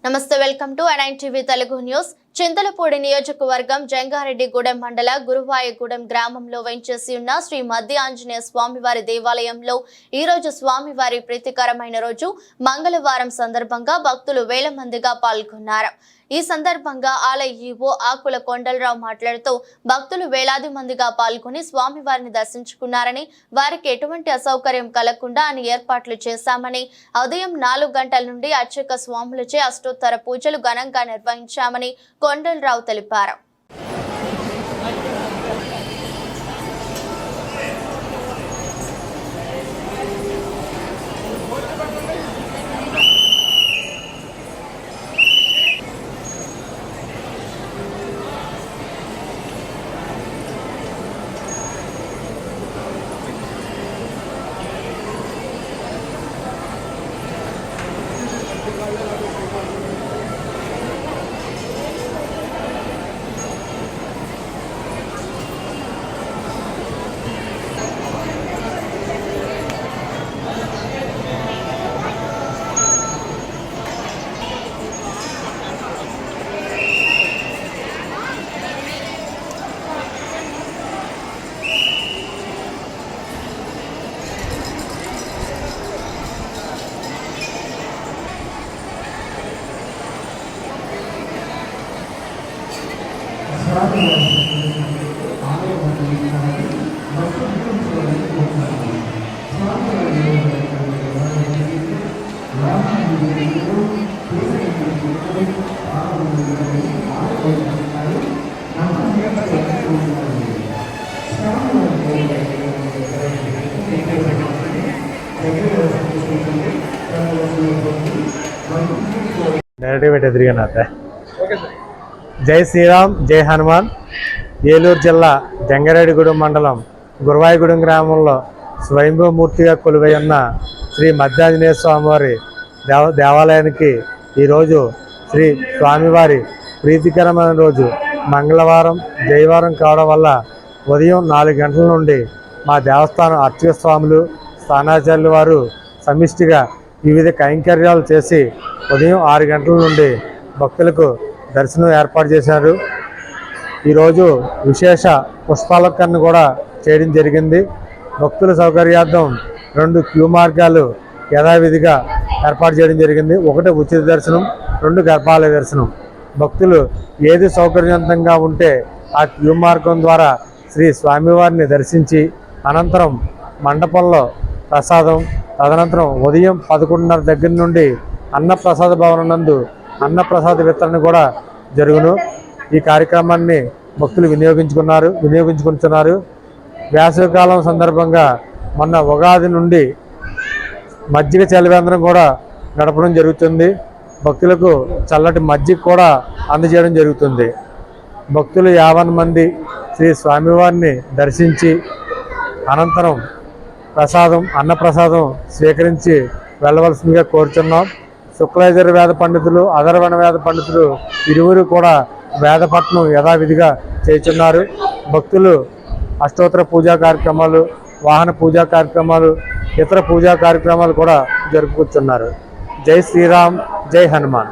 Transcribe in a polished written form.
నమస్తే, welcome to NIN TV Telugu news. Chintalapudi నియోజకవర్గం జంగారెడ్డిగూడెం మండల గురువాయగూడెం గ్రామంలో వెంచేసి ఉన్న శ్రీ మధ్య ఆంజనేయ స్వామివారి దేవాలయంలో ఈ రోజు స్వామివారి ప్రీతికరమైన రోజు మంగళవారం సందర్భంగా భక్తులు వేల మందిగా పాల్గొన్నారు. ఈ సందర్భంగా ఆలయ ఈవో ఆకుల కొండలరావు మాట్లాడుతూ భక్తులు వేలాది మందిగా పాల్గొని స్వామివారిని దర్శించుకున్నారని, వారికి ఎటువంటి అసౌకర్యం కలగకుండా అని ఏర్పాట్లు చేశామని, ఉదయం 4 గంటల నుండి అర్చక స్వాములచే అష్టోత్తర పూజలు ఘనంగా నిర్వహించామని కొండలరావు తెలిపారు. జై శ్రీరామ్, జై హనుమాన్. ఏలూరు జిల్లా జంగారెడ్డిగూడెం మండలం గురువాయగూడెం గ్రామంలో స్వయంభూమూర్తిగా కొలువై ఉన్న శ్రీ మధ్య ఆంజనేయ స్వామివారి దేవాలయానికి ఈరోజు శ్రీ స్వామివారి ప్రీతికరమైన రోజు మంగళవారం జయవారం కావడం వల్ల ఉదయం 4 గంటల నుండి మా దేవస్థానం అర్చక స్వాములు స్థానాచార్యుల వారు సమిష్టిగా వివిధ కైంకర్యాలు చేసి ఉదయం 6 గంటల నుండి భక్తులకు దర్శనం ఏర్పాటు చేశారు. ఈరోజు విశేష పుష్పాలంకరణ కూడా చేయడం జరిగింది. భక్తుల సౌకర్యార్థం 2 క్యూ మార్గాలు యథావిధిగా ఏర్పాటు చేయడం జరిగింది. 1 ఉచిత దర్శనం, 2 గర్భాలయ దర్శనం. భక్తులు ఏది సౌకర్యవంతంగా ఉంటే ఆ క్యూ మార్గం ద్వారా శ్రీ స్వామివారిని దర్శించి అనంతరం మండపంలో ప్రసాదం, తదనంతరం ఉదయం 11:30 దగ్గర నుండి అన్నప్రసాద భవనం నందు అన్నప్రసాద వితరణ కూడా జరుగును. ఈ కార్యక్రమాన్ని భక్తులు వినియోగించుకుంటున్నారు. వేసవికాలం సందర్భంగా మొన్న ఉగాది నుండి మజ్జిగ చలివేంద్రం కూడా గడపడం జరుగుతుంది. భక్తులకు చల్లటి మజ్జిగ కూడా అందజేయడం జరుగుతుంది. భక్తులు 50 మంది శ్రీ స్వామివారిని దర్శించి అనంతరం అన్నప్రసాదం స్వీకరించి వెళ్ళవలసిందిగా కోరుచున్నాం. శుక్లయజుర్ వేద పండితులు, అధర్వణ వేద పండితులు ఇరువురు కూడా వేదపట్నం యథావిధిగా చేస్తున్నారు. భక్తులు అష్టోత్తర పూజా కార్యక్రమాలు, వాహన పూజా కార్యక్రమాలు, ఇతర పూజా కార్యక్రమాలు కూడా జరుపుకుంటున్నారు. జై శ్రీరామ్, జై హనుమాన్.